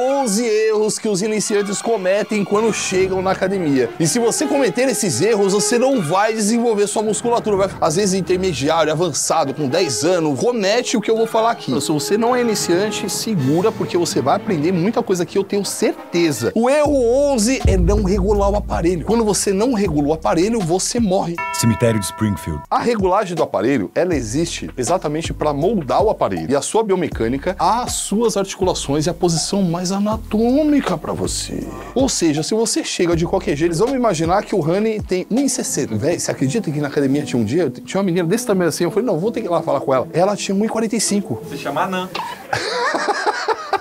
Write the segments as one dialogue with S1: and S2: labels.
S1: 11 erros que os iniciantes cometem quando chegam na academia. E se você cometer esses erros, você não vai desenvolver sua musculatura. Às vezes intermediário, avançado, com 10 anos, comete o que eu vou falar aqui. Se você não é iniciante, segura, porque você vai aprender muita coisa aqui, eu tenho certeza. O erro 11 é não regular o aparelho. Quando você não regula o aparelho, você morre.
S2: Cemitério de Springfield.
S1: A regulagem do aparelho, ela existe exatamente para moldar o aparelho e a sua biomecânica às suas articulações e a posição mais anatômica para você. Ou seja, se você chega de qualquer jeito, eles vão imaginar que o Rani tem 1,60. Véi, você acredita que na academia tinha um dia, tinha uma menina desse tamanho assim, eu falei, não, vou ter que ir lá falar com ela. Ela tinha 1,45.
S3: Se chama Anã.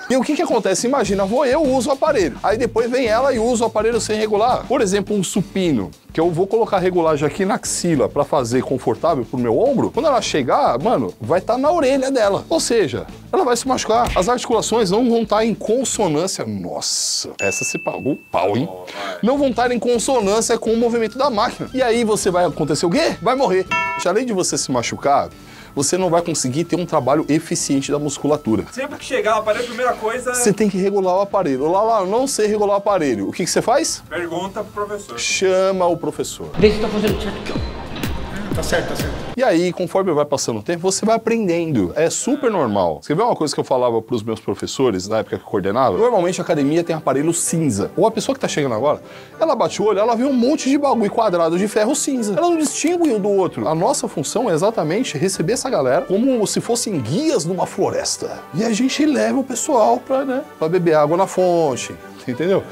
S1: E o que acontece? Imagina, eu uso o aparelho. Aí depois vem ela e usa o aparelho sem regular. Por exemplo, um supino, que eu vou colocar a regulagem aqui na axila pra fazer confortável pro meu ombro. Quando ela chegar, mano, vai estar na orelha dela. Ou seja, ela vai se machucar. As articulações não vão estar em consonância. Nossa, essa se pagou pau, hein? Não vão estar em consonância com o movimento da máquina. E aí você vai acontecer o quê? Vai morrer. Além de você se machucar, você não vai conseguir ter um trabalho eficiente da musculatura.
S3: Sempre que chegar no aparelho, a primeira coisa...
S1: Você tem que regular o aparelho. Lá, eu não sei regular o aparelho. O que você faz?
S3: Pergunta pro professor.
S1: Chama o professor.
S4: Vê se tá fazendo certo aqui, ó.
S3: Tá certo, tá certo.
S1: E aí, conforme vai passando o tempo, você vai aprendendo. É super normal. Você vê uma coisa que eu falava pros meus professores na época que eu coordenava? Normalmente a academia tem aparelho cinza. Ou a pessoa que tá chegando agora, ela bate o olho, ela vê um monte de bagulho quadrado de ferro cinza. Ela não distingue um do outro. A nossa função é exatamente receber essa galera como se fossem guias numa floresta. E a gente leva o pessoal pra beber água na fonte. Entendeu?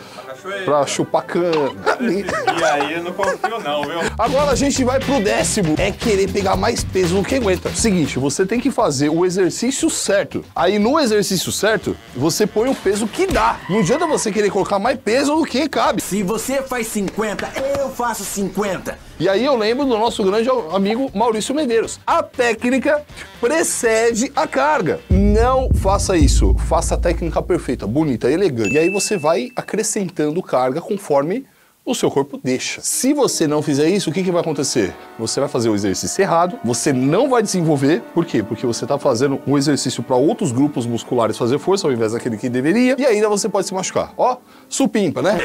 S1: Pra chupar cana.
S3: E aí eu não confio não, viu?
S1: Agora a gente vai pro 10º. É querer pegar mais peso do que aguenta. Seguinte, você tem que fazer o exercício certo. Aí no exercício certo, você põe o peso que dá. Não adianta você querer colocar mais peso do que cabe.
S5: Se você faz 50, eu faço 50.
S1: E aí eu lembro do nosso grande amigo Maurício Medeiros. A técnica precede a carga. Não faça isso. Faça a técnica perfeita, bonita, elegante. E aí você vai acrescentando carga conforme o seu corpo deixa. Se você não fizer isso, o que vai acontecer? Você vai fazer o exercício errado, você não vai desenvolver. Por quê? Porque você está fazendo um exercício para outros grupos musculares fazer força ao invés daquele que deveria, e ainda você pode se machucar. Ó, supimpa, né?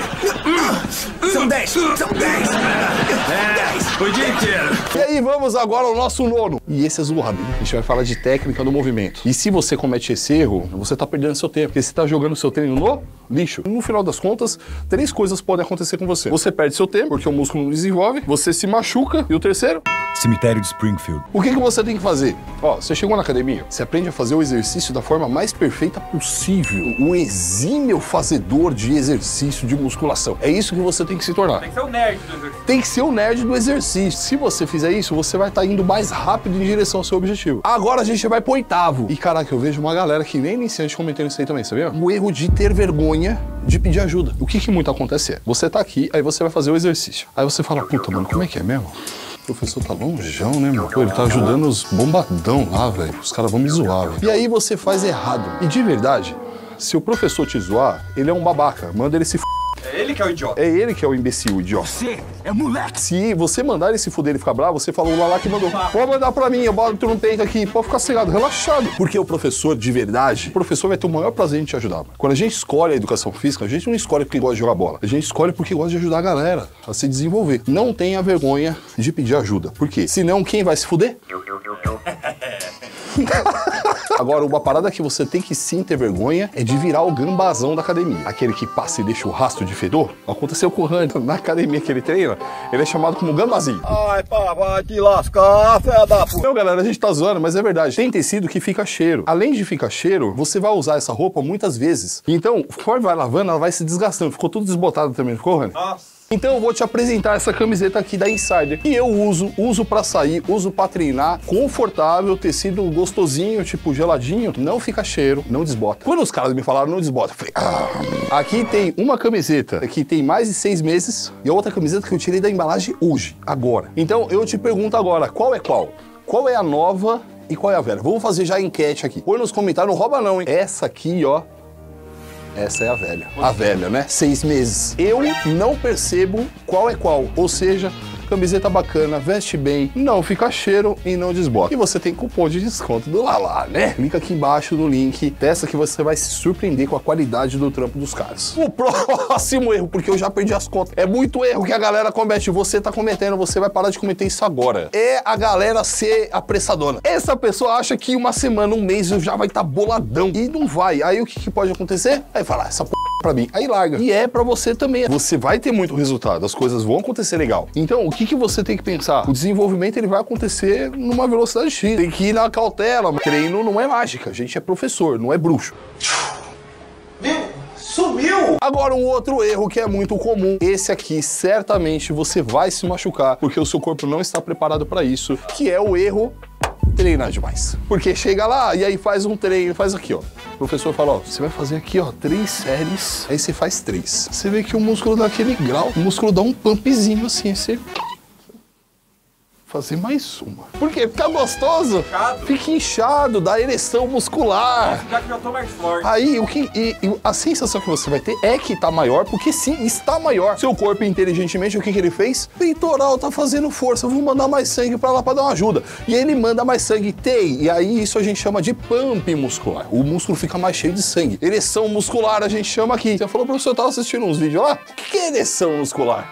S5: São 10, são 10.
S3: O dia inteiro.
S1: E aí vamos agora ao nosso nono. E esse é zoado. A gente vai falar de técnica do movimento. E se você comete esse erro, você tá perdendo seu tempo. Porque você tá jogando seu treino no lixo. No final das contas, 3 coisas podem acontecer com você. Você perde seu tempo, porque o músculo não desenvolve. Você se machuca. E o terceiro?
S2: Cemitério de Springfield.
S1: O que você tem que fazer? Ó, você chegou na academia, você aprende a fazer o exercício da forma mais perfeita possível. Um exímio fazedor de exercício de musculação. É isso que você tem que se tornar.
S3: Tem que ser o nerd do exercício.
S1: Tem que ser o nerd do exercício. Se você fizer isso, você vai estar indo mais rápido em direção ao seu objetivo. Agora a gente vai pro 8º. E caraca, eu vejo uma galera que nem iniciante cometendo isso aí também, sabia? O erro de ter vergonha de pedir ajuda. O que muito acontece é, você tá aqui, aí você vai fazer o exercício. Aí você fala, puta, mano, como é que é mesmo? O professor tá longeão, né, meu? Pô, ele tá ajudando os bombadão lá, velho. Os caras vão me zoar, velho. E aí você faz errado. E de verdade, se o professor te zoar, ele é um babaca. Manda ele se f...
S3: É ele que é o idiota.
S1: É ele que é o imbecil, o idiota.
S5: Você é moleque.
S1: Se você mandar ele se fuder e ficar bravo, você falou lá que mandou. Pode mandar pra mim, eu boto no peito aqui. Pode ficar cegado, relaxado. Porque o professor, de verdade, o professor vai ter o maior prazer em te ajudar. Mano. Quando a gente escolhe a educação física, a gente não escolhe porque gosta de jogar bola. A gente escolhe porque gosta de ajudar a galera a se desenvolver. Não tenha vergonha de pedir ajuda. Por quê? Senão, quem vai se fuder? Agora, uma parada que você tem que sim ter vergonha é de virar o gambazão da academia. Aquele que passa e deixa o rastro de fedor. Aconteceu com o Rani. Na academia que ele treina, ele é chamado como gambazinho.
S6: Ai, pá, vai te lascar, fé da puta.
S1: Então, galera, a gente tá zoando, mas é verdade. Tem tecido que fica cheiro. Além de ficar cheiro, você vai usar essa roupa muitas vezes. Então, conforme vai lavando, ela vai se desgastando. Ficou tudo desbotado também, ficou, Rani?
S3: Nossa.
S1: Então eu vou te apresentar essa camiseta aqui da Insider. E eu uso pra sair, uso pra treinar, confortável, tecido gostosinho, tipo geladinho, não fica cheiro, não desbota. Quando os caras me falaram não desbota, eu falei, Aqui tem uma camiseta que tem mais de 6 meses e a outra camiseta que eu tirei da embalagem hoje, agora. Então eu te pergunto agora, qual é qual? Qual é a nova e qual é a velha? Vamos fazer já a enquete aqui. Põe nos comentários, não rouba não, hein? Essa aqui, ó. Essa é a velha. A velha, né? 6 meses. Eu não percebo qual é qual. Ou seja, camiseta bacana, veste bem, não fica cheiro e não desbota. E você tem cupom de desconto do Lala, né? Clica aqui embaixo no link, testa que você vai se surpreender com a qualidade do trampo dos caras. O próximo erro, porque eu já perdi as contas, é muito erro que a galera comete, você tá cometendo, você vai parar de cometer isso agora. É a galera ser apressadona. Essa pessoa acha que uma semana, um mês, já vai estar boladão e não vai. Aí o que pode acontecer? Aí fala, essa pra mim, aí larga. E é pra você também. Você vai ter muito resultado, as coisas vão acontecer legal. Então, o que você tem que pensar? O desenvolvimento, ele vai acontecer numa velocidade X. Tem que ir na cautela. Treino não é mágica, a gente é professor, não é bruxo.
S5: Sumiu!
S1: Agora, um outro erro que é muito comum, esse aqui, certamente você vai se machucar, porque o seu corpo não está preparado para isso, que é o erro treinar demais. Porque chega lá e aí faz um treino, faz aqui, ó. O professor fala, ó, você vai fazer aqui, ó, 3 séries, aí você faz 3. Você vê que o músculo dá aquele grau, o músculo dá um pumpzinho assim, você... fazer mais uma. Por quê? Fica gostoso,
S3: Inchado.
S1: fica inchado, dá ereção muscular.
S3: Já que eu tô mais forte.
S1: Aí, a sensação que você vai ter é que tá maior, porque sim, está maior. Seu corpo, inteligentemente, o que ele fez? Peitoral tá fazendo força, vou mandar mais sangue pra lá pra dar uma ajuda. E ele manda mais sangue, tem. E aí, isso a gente chama de pump muscular. O músculo fica mais cheio de sangue. Ereção muscular a gente chama aqui. Você falou, professor, eu tava assistindo uns vídeos lá. O que é ereção muscular?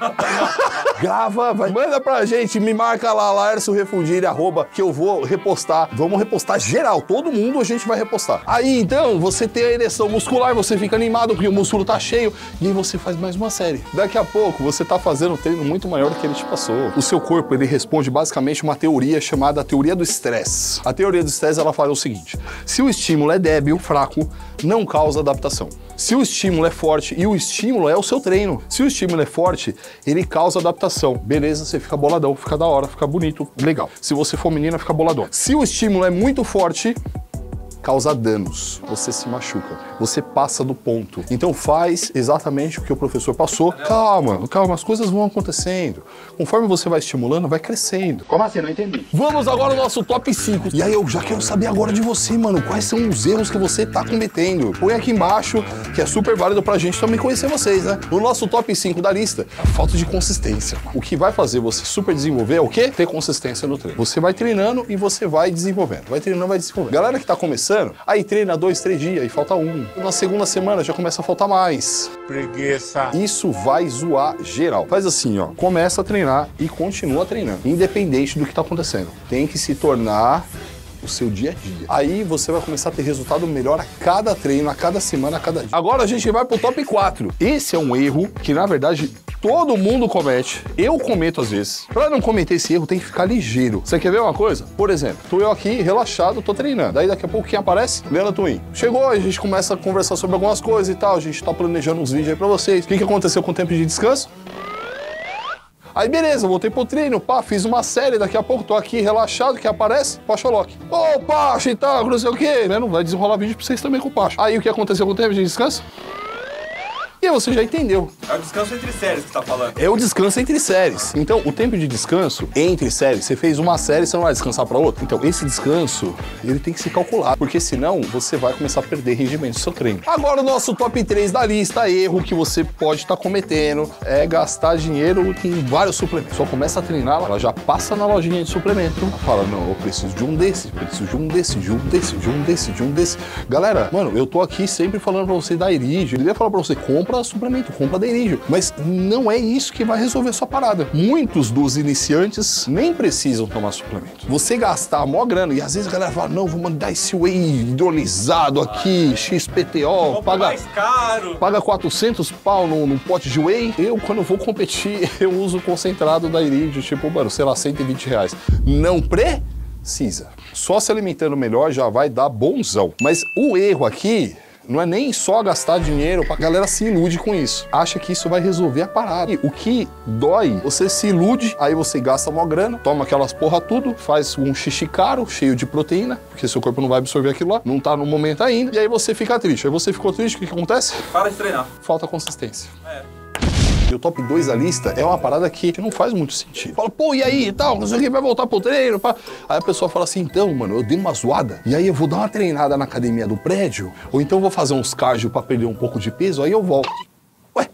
S1: Grava, vai, manda pra gente, me marca lá, Laércio Refundilho, @ que eu vou repostar. Vamos repostar geral, todo mundo a gente vai repostar. Aí então, você tem a ereção muscular, você fica animado porque o músculo tá cheio e aí você faz mais uma série. Daqui a pouco você tá fazendo um treino muito maior do que ele te passou. O seu corpo, ele responde basicamente uma teoria chamada teoria do estresse. A teoria do estresse, ela fala o seguinte: se o estímulo é débil, fraco, não causa adaptação. Se o estímulo é forte, e o estímulo é o seu treino, se o estímulo é forte, ele causa adaptação. Beleza, você fica boladão, fica da hora, fica bonito, legal. Se você for menina, fica boladão. Se o estímulo é muito forte, causa danos, você se machuca, você passa do ponto. Então faz exatamente o que o professor passou. Calma, calma, as coisas vão acontecendo. Conforme você vai estimulando, vai crescendo.
S5: Como assim? Não entendi.
S1: Vamos agora ao nosso top 5. E aí eu já quero saber agora de você, mano, quais são os erros que você tá cometendo. Põe aqui embaixo, que é super válido pra gente também conhecer vocês, né? No nosso top 5 da lista, a falta de consistência. O que vai fazer você super desenvolver é o quê? Ter consistência no treino. Você vai treinando e você vai desenvolvendo. Vai treinando, vai desenvolvendo. Galera que tá começando, aí treina 2, 3 dias e falta 1. Na segunda semana já começa a faltar mais.
S6: Preguiça.
S1: Isso vai zoar geral. Faz assim, ó. Começa a treinar e continua treinando, independente do que tá acontecendo. Tem que se tornar o seu dia a dia. Aí você vai começar a ter resultado melhor a cada treino, a cada semana, a cada dia. Agora a gente vai pro top 4. Esse é um erro que, na verdade, todo mundo comete. Eu cometo às vezes. Pra não cometer esse erro, tem que ficar ligeiro. Você quer ver uma coisa? Por exemplo, tô eu aqui, relaxado, tô treinando. Daí daqui a pouco quem aparece? Leandro Twin. Chegou, a gente começa a conversar sobre algumas coisas e tal. A gente tá planejando uns vídeos aí pra vocês. O que aconteceu com o tempo de descanso? Aí beleza, voltei pro treino, pá, fiz uma série, daqui a pouco tô aqui relaxado, que aparece, Pacholock. Ô, Pacho e tal, não sei o quê, né? Não vai desenrolar vídeo pra vocês também com o Pacho. Aí o que aconteceu com o tempo de descanso? E aí você já entendeu.
S3: É o descanso entre séries que você tá falando.
S1: É o descanso entre séries. Então, o tempo de descanso entre séries, você fez uma série, você não vai descansar pra outra. Então, esse descanso, ele tem que se calcular, porque senão você vai começar a perder rendimento do seu treino. Agora, o nosso top 3 da lista, erro que você pode estar cometendo é gastar dinheiro com vários suplementos. Só começa a treinar, ela já passa na lojinha de suplemento, fala, não, eu preciso de um desse, preciso de um desse, de um desse, de um desse, de um desse. Galera, mano, eu tô aqui sempre falando pra você da Irídio. Ele ia falar pra você, compra suplemento, compra da Irídio. Mas não é isso que vai resolver sua parada. Muitos dos iniciantes nem precisam tomar suplemento. Você gastar mó grana, e às vezes a galera fala, não, vou mandar esse whey hidrolisado aqui, XPTO,
S3: Compra mais caro.
S1: paga 400 pau num pote de whey. Eu, quando vou competir, eu uso o concentrado da Irídio, tipo, mano, sei lá, 120 reais. Não precisa. Só se alimentando melhor já vai dar bonzão. Mas o erro aqui não é nem só gastar dinheiro, a galera se ilude com isso. Acha que isso vai resolver a parada. E o que dói, você se ilude, aí você gasta uma grana, toma aquelas porra tudo, faz um xixi caro, cheio de proteína, porque seu corpo não vai absorver aquilo lá, não tá no momento ainda, e aí você fica triste. Aí você ficou triste, o que acontece?
S3: Para de treinar.
S1: Falta consistência.
S3: É.
S1: E o top 2 da lista é uma parada que não faz muito sentido. Fala, pô, e aí e tal, não sei o que, vai voltar pro treino, pá. Aí a pessoa fala assim, então, mano, eu dei uma zoada, e aí eu vou dar uma treinada na academia do prédio, ou então vou fazer uns cardio pra perder um pouco de peso, aí eu volto. Ué?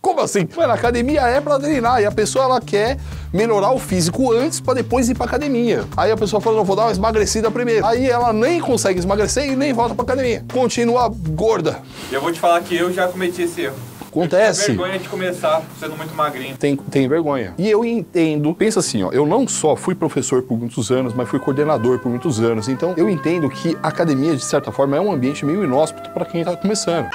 S1: Como Como assim? Mano, a academia é pra treinar e a pessoa, ela quer melhorar o físico antes pra depois ir pra academia. Aí a pessoa fala, não, vou dar uma emagrecida primeiro. Aí ela nem consegue emagrecer e nem volta pra academia. Continua gorda.
S3: Eu vou te falar que eu já cometi esse erro.
S1: Acontece.
S3: Eu tenho vergonha de começar sendo muito magrinho.
S1: Tem vergonha. E eu entendo, pensa assim, ó, eu não só fui professor por muitos anos, mas fui coordenador por muitos anos. Então eu entendo que a academia, de certa forma, é um ambiente meio inóspito pra quem tá começando.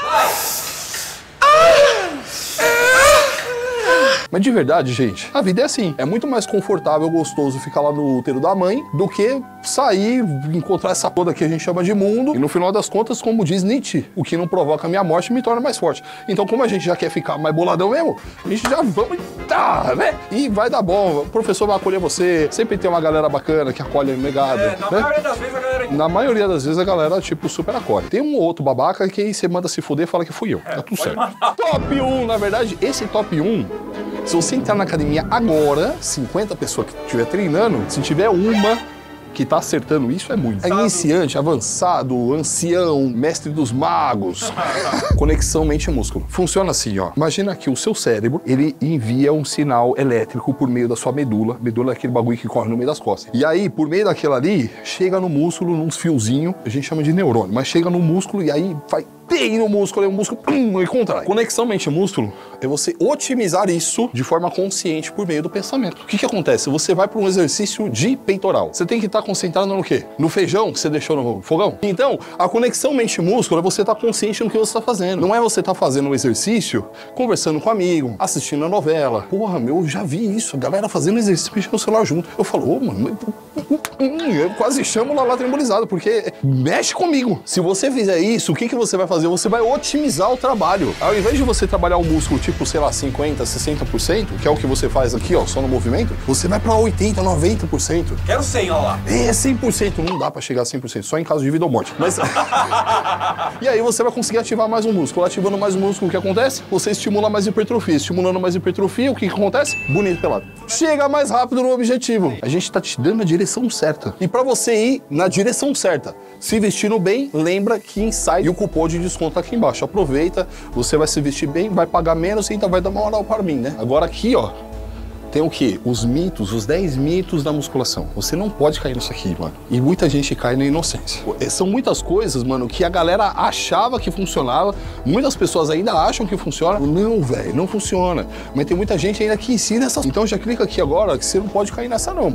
S1: Mas de verdade, gente, a vida é assim. É muito mais confortável, gostoso ficar lá no útero da mãe do que sair, encontrar essa toda que a gente chama de mundo. E no final das contas, como diz Nietzsche, o que não provoca a minha morte me torna mais forte. Então, como a gente já quer ficar mais boladão mesmo, a gente já vamos, tá, né? E vai dar bom. O professor vai acolher você. Sempre tem uma galera bacana que acolhe a negada.
S3: Na maioria das vezes a galera...
S1: Na maioria das vezes a galera, tipo, super acolhe. Tem um ou outro babaca que aí você manda se fuder e fala que fui eu. Tá tudo certo. Top 1, na verdade, esse top 1, se você entrar na academia agora, 50 pessoas que estiver treinando, se tiver uma que tá acertando isso, é muito. É iniciante, avançado, ancião, mestre dos magos. Conexão mente-músculo. Funciona assim, ó. Imagina que o seu cérebro, ele envia um sinal elétrico por meio da sua medula. Medula é aquele bagulho que corre no meio das costas. E aí, por meio daquilo ali, chega no músculo, num fiozinho, a gente chama de neurônio, mas chega no músculo e aí vai bem no músculo, aí o músculo e contrai. Conexão mente-músculo é você otimizar isso de forma consciente por meio do pensamento. O que que acontece? Você vai para um exercício de peitoral. Você tem que estar concentrado no quê? No feijão que você deixou no fogão? Então, a conexão mente-músculo é você estar consciente no que você está fazendo. Não é você estar fazendo um exercício, conversando com um amigo, assistindo a novela. Porra, meu, eu já vi isso. A galera fazendo exercício mexendo no celular junto. Eu falo, ô, mano, eu quase chamo o Lala trembolizado, porque mexe comigo. Se você fizer isso, o que que você vai fazer? Você vai otimizar o trabalho. Ao invés de você trabalhar o músculo tipo, sei lá, 50%, 60%, que é o que você faz aqui, ó, só no movimento, você vai pra 80%, 90%.
S3: Quero 100, ó lá.
S1: É 100%, não dá pra chegar a 100%, só em caso de vida ou morte. Mas... E aí você vai conseguir ativar mais um músculo. Ativando mais um músculo, o que acontece? Você estimula mais hipertrofia. Estimulando mais hipertrofia, o que que acontece? Bonito pelado. Chega mais rápido no objetivo. A gente tá te dando a direção certa. E pra você ir na direção certa, se vestindo bem, lembra que inside e o cupom de desconto aqui embaixo. Aproveita, você vai se vestir bem, vai pagar menos e ainda vai dar uma moral para mim, né? Agora aqui, ó, tem o quê? Os mitos, os 10 mitos da musculação. Você não pode cair nisso aqui, mano. E muita gente cai na inocência. São muitas coisas, mano, que a galera achava que funcionava. Muitas pessoas ainda acham que funciona. Não, velho, não funciona. Mas tem muita gente ainda que ensina essas... Então já clica aqui agora que você não pode cair nessa não, mano.